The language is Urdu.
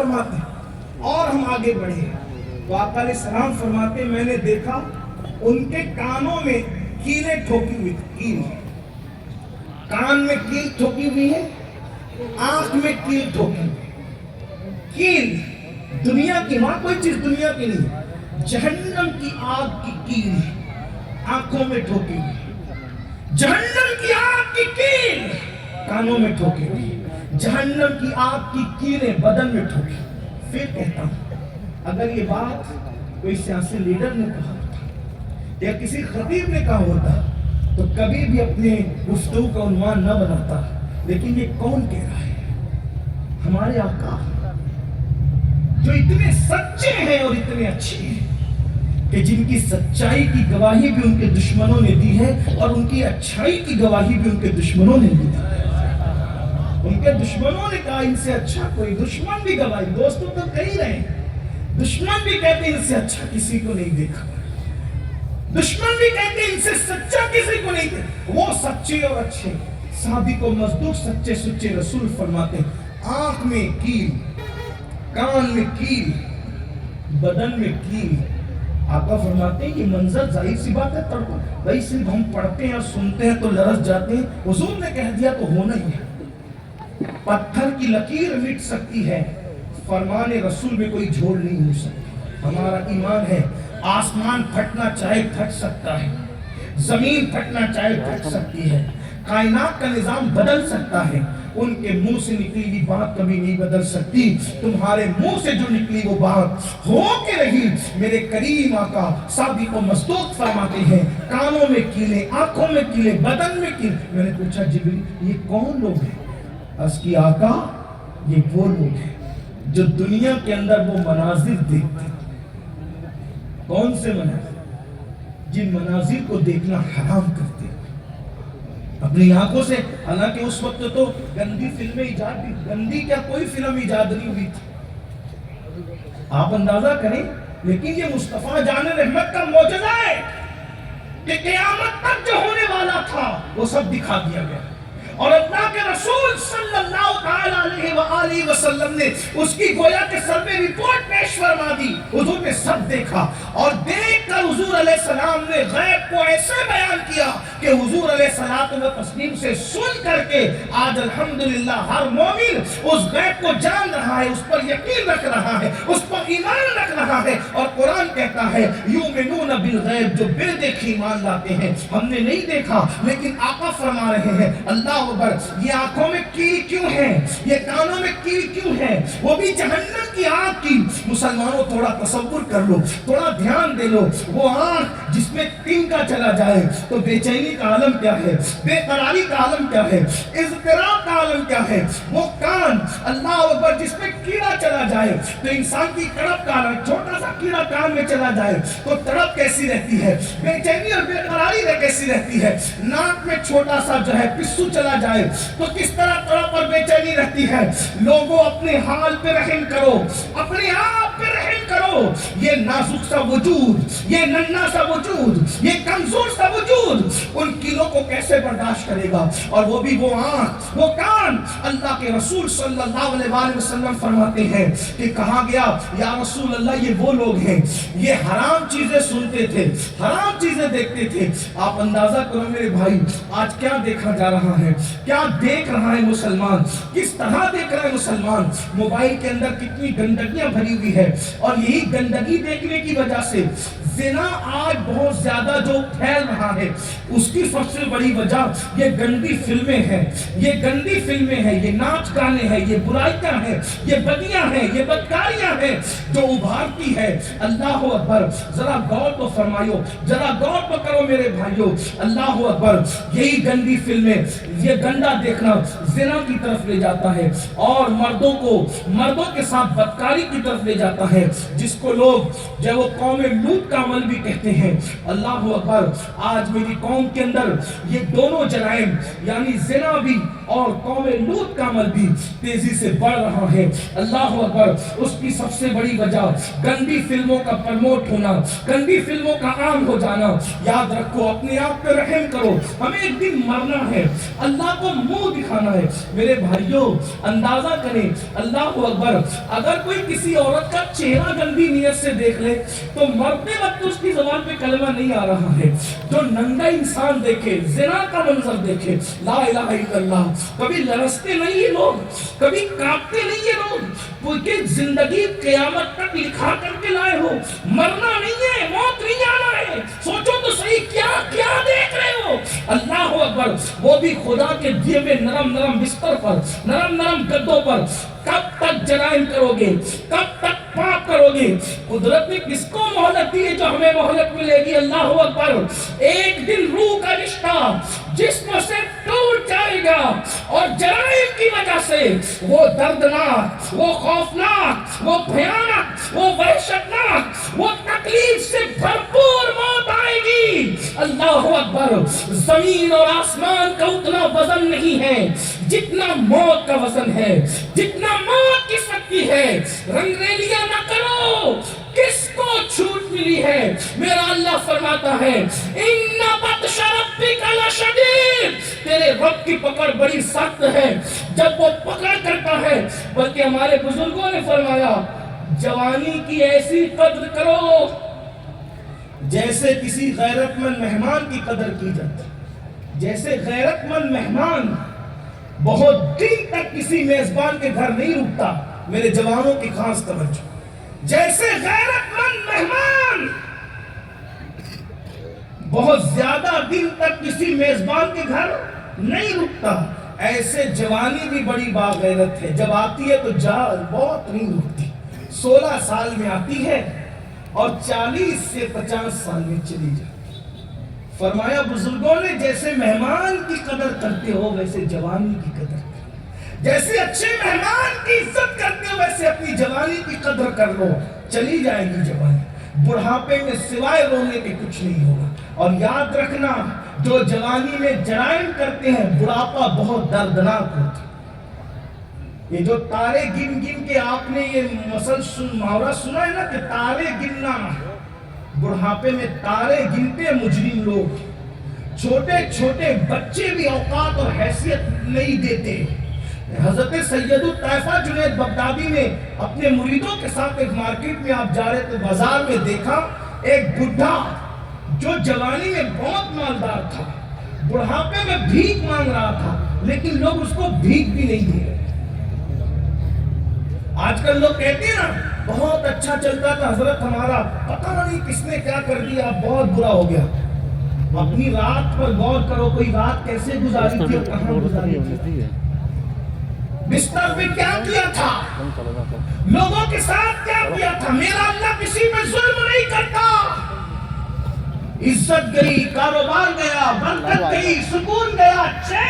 فرماتے ہیں اور ہم آگے بڑھے تو آقا علیہ السلام فرماتے ہیں میں نے دیکھا ان کے کانوں میں کیلیں ٹھوکی ہوئی کیل، کان میں کیل ٹھوکی ہوئی ہے، آنکھ میں کیل ٹھوکی ہوئی۔ کیل دنیا کی، وہاں کوئی چیز دنیا کی نہیں، جہنم کی آگ کی کیل آنکھوں میں ٹھوکی ہوئی، جہنم کی آگ کی کیل کانوں میں ٹھوکی ہوئی، جہنم کی آگ کی کیلیں بدن میں ٹھوکی۔ پھر کہتا ہوں اگر یہ بات کوئی سیاسی لیڈر نے کہا ہوتا یا کسی خطیب نے کہا ہوتا تو کبھی بھی اپنے گفتگو کا عنوان نہ بناتا، لیکن یہ کون کہہ رہا ہے؟ ہمارے آقا جو اتنے سچے ہیں اور اتنے اچھے ہیں کہ جن کی سچائی کی گواہی بھی ان کے دشمنوں نے دی ہے اور ان کی اچھائی کی گواہی بھی ان کے دشمنوں نے دی ہے۔ ان کے دشمنوں نے کہا ان سے اچھا کوئی، دشمن بھی گواہی، دوستوں تو کہی رہے ہیں، دشمن بھی کہتے ہیں ان سے اچھا کسی کو نہیں دیکھا، دشمن بھی کہتے ہیں ان سے سچا کسی کو نہیں دیکھا۔ وہ سچے اور اچھے صادق و مصدوق سچے سچے رسول فرماتے ہیں آنکھ میں کیل، کان میں کیل، بدن میں کیل۔ آقا فرماتے ہیں یہ منظر ظاہر سی بات ہے تڑپا، بھائی صرف ہم پڑھتے ہیں اور سنتے ہیں تو لرز جاتے ہیں، حضور نے کہہ دیا تو ہونا ہی ہے۔ پتھر کی لکیر مٹ سکتی ہے، فرمان رسول میں کوئی جھوڑ نہیں ہو سکتی۔ ہمارا ایمان ہے آسمان پھٹنا چاہے پھٹ سکتا ہے، زمین پھٹنا چاہے پھٹ سکتی ہے، کائنات کا نظام بدل سکتا ہے، ان کے منہ سے نکلی ہوئی بات کبھی نہیں بدل سکتی۔ تمہارے منہ سے جو نکلی وہ بات ہو کے رہی۔ میرے کریم آقا صادق و مصدوق فرماتے ہیں کانوں میں کیلیں، آنکھوں میں کیلیں، بدن میں کیلیں۔ میں نے پوچھا جبریل یہ کون لوگ ہیں؟ عرض کی آقا یہ وہ لوگ ہیں جو دنیا کے اندر وہ مناظر دیکھتے ہیں۔ کون سے مناظر؟ جن مناظر کو دیکھنا حرام کرتے ہیں اپنی آنکھوں سے، حالانکہ اس وقت تو گندی فلمیں ایجاد بھی، گندی کیا کوئی فلم ایجاد نہیں ہوئی تھی، آپ اندازہ کریں۔ لیکن یہ مصطفیٰ جان رحمت کا معجزہ ہے کہ قیامت تک جو ہونے والا تھا وہ سب دکھا دیا گیا، اور اللہ کے رسول صلی اللہ علیہ وآلہ وسلم نے اس کی گویا کے سر میں رپورٹ پیش فرما دی۔ حضور نے سب دیکھا اور دیکھ کر حضور علیہ السلام نے غیب کو ایسے بیان کیا کہ حضور علیہ السلام تسلیم سے سن کر کے آج الحمدللہ ہر مومن اس غیب کو جان رہا ہے، اس پر یقین رکھ رہا ہے، اس پر ایمان رکھ رہا ہے۔ اور قرآن کہتا ہے یؤمنون بالغیب، جو بے دیکھی ایمان لاتے ہیں۔ ہم نے نہیں دیکھا لیکن آقا فرما رہے ہیں اللہ اکبر، یہ آنکھوں میں کیل کیوں ہے، یہ کانوں میں کیل کیوں ہے، وہ بھی جہنم کی آگ کی۔ مسلمانوں تھوڑا تصور کر لو، تھوڑا دھیان دے لو، وہ آنکھ جس میں تنکا چلا جائے تو بے چینی کا عالم کیا ہے، بے قراری کا عالم کیا ہے، اضطراب کا عالم کیا ہے۔ وہ کان اللہ اکبر جس میں کیڑا چلا جائے تو انسان کی تڑپ کا عالم، چھوٹا سا کیڑا کان میں چلا جائے تو تڑپ کیسی رہتی ہے، بے چینی اور بے قراری کیسی رہتی ہے۔ ناک میں چھوٹا سا جو ہے پسو چلا جائے تو کس طرح تڑپ اور بے چینی رہتی ہے۔ لوگوں اپنے حال پہ رحم کرو، اپنے آپ پہ رحم کرو۔ یہ نازک سا وجود، یہ ننھا سا وجود، یہ کمزور سا وجود ان کیلوں کو کیسے برداشت کرے گا؟ اور وہ بھی وہ آنکھ، وہ کان۔ اللہ کے رسول صلی اللہ علیہ وآلہ وسلم فرماتے ہیں کہ کہا گیا یا رسول اللہ یہ وہ لوگ ہیں یہ حرام چیزیں سنتے تھے، حرام چیزیں دیکھتے تھے۔ آپ اندازہ کرو میرے بھائی آج کیا دیکھا جا رہا ہے، کیا دیکھ رہا ہے مسلمان، کس طرح دیکھ رہا ہے مسلمان۔ موبائل کے اندر کتنی گندگیاں بھری ہوئی ہے، اور یہی گندگی دیکھنے کی وجہ سے زنا آج بہت زیادہ جو پھیل رہا ہے، اس کی سب سے بڑی وجہ یہ گندی فلمیں ہیں، یہ گندی فلمیں ہیں، یہ ناچ گانے ہیں، یہ برائیاں ہیں، یہ بدیاں ہیں، یہ بدکاریاں ہیں جو ابھارتی ہے۔ اللہ اکبر، ذرا غور تو فرمائیو، ذرا غور تو کرو میرے بھائیو۔ اللہ اکبر، یہی گندی فلمیں، یہ گندا دیکھنا زنا کی طرف لے جاتا ہے، اور مردوں کو مردوں کے ساتھ بدکاری کی طرف لے جاتا ہے۔ جس کو لوگ جو وہ قوم لوط کا عمل بھی کہتے ہیں. اللہ اکبر. آج میری قوم کے اندر یہ دونوں جرائم یعنی زنا بھی اور قوم لوط کا عمل بھی تیزی سے بڑھ رہا ہے. اللہ اکبر. اس کی سب سے بڑی وجہ گندی فلموں کا پروموٹ ہونا, گندی فلموں کا عام ہو جانا. یاد رکھو, اپنے آپ پہ رحم کرو, ہمیں ایک دن مرنا ہے, اللہ کو منہ دکھانا ہے. میرے بھائیوں اندازہ کریں, اللہ اکبر, اگر کوئی کسی عورت کا چہرہ گندی نیت سے دیکھ لے تو مرتے وقت اس کی زبان پہ کلمہ نہیں آ رہا ہے. جو ننگا انسان دیکھے, زنا کا منظر دیکھے, لا الہ الا اللہ, کبھی لرزتے نہیں یہ لوگ, کبھی کانپتے نہیں یہ لوگ, کیونکہ زندگی قیامت تک لکھا کر کے لائے ہو. مرنا نہیں ہے, موت نہیں آنا ہے. سوچو تو صحیح, کیا کیا دیکھ رہے ہو. اللہ اکبر. وہ بھی خدا کے دیے ہوئے نرم نرم بستر پر, نرم نرم گدوں پر. کب تک جرائم کرو گے, کب تک پاپ کرو گے. قدرت نے کس کو مہلت دی ہے جو ہمیں مہلت ملے گی. اللہ اکبر. ایک دن روح کا رشتہ جسم سے ٹوٹ جائے گا اور جرائم کی وجہ سے وہ دردناک, وہ خوفناک, وہ بھیانک, وہ وحشتناک, وہ تکلیف سے بھرپور موت آئے گی. اللہ اکبر. زمین اور آسمان کا اتنا وزن نہیں ہے جتنا موت کا وزن ہے, جتنا موت کی سکتی ہے. رنگریلیاں نہ کرو, کس کو چھوٹ ملی ہے. میرا اللہ فرماتا ہے ان بطش ربک لشدید, تیرے رب کی پکڑ بڑی سخت ہے جب وہ پکڑ کرتا ہے. بلکہ ہمارے بزرگوں نے فرمایا جوانی کی ایسی قدر کرو جیسے کسی غیرت مند مہمان کی قدر کی جاتی. جیسے غیرت مند مہمان بہت دن تک کسی میزبان کے گھر نہیں رکتا. میرے جوانوں کی خاص توجہ. جیسے غیرت مند مہمان بہت زیادہ دن تک کسی میزبان کے گھر نہیں رکتا, ایسے جوانی بھی بڑی باغیرت ہے. جب آتی ہے تو بہت نہیں رکتی. 16 سال میں آتی ہے اور 40 سے 50 سال میں چلی جاتی. فرمایا بزرگوں نے جیسے مہمان کی قدر کرتے ہو ویسے جوانی کی قدر کرو. جیسے اچھے مہمان کی عزت کرتے ہو ویسے اپنی جوانی کی قدر کر لو. چلی جائے گی جوانی, بڑھاپے میں سوائے رونے کے کچھ نہیں ہوگا. اور یاد رکھنا, جو جوانی میں جرائم کرتے ہیں بڑھاپا بہت دردناک ہوتا. یہ جو تارے گن گن کے آپ نے یہ محاورہ سنا ہے نا کہ تارے گننا, بڑھاپے میں تارے گنتے مجرم لوگ. چھوٹے چھوٹے بچے بھی اوقات اور حیثیت نہیں دیتے. حضرت سید الطائفہ جنید بغدادی نے اپنے مریدوں کے ساتھ ایک مارکیٹ میں آپ جا رہے تھے, بازار میں دیکھا ایک بڈھا جو جوانی میں بہت مالدار تھا, بڑھاپے میں بھیک مانگ رہا تھا, لیکن لوگ اس کو بھیک بھی نہیں دے. آج کل لوگ کہتے ہیں نا بہت اچھا چلتا تھا حضرت ہمارا, پتہ نہیں کس نے کیا کر دیا, بہت برا ہو گیا. اپنی رات پر غور کرو, کوئی رات کیسے گزاری تھی اور کہاں گزاری تھی. بستر پہ کیا کیا تھا, لوگوں کے ساتھ کیا کیا تھا. میرا اللہ کسی پہ ظلم نہیں کرتا. عزت گئی, کاروبار گیا, برکت گئی, سکون گیا, چین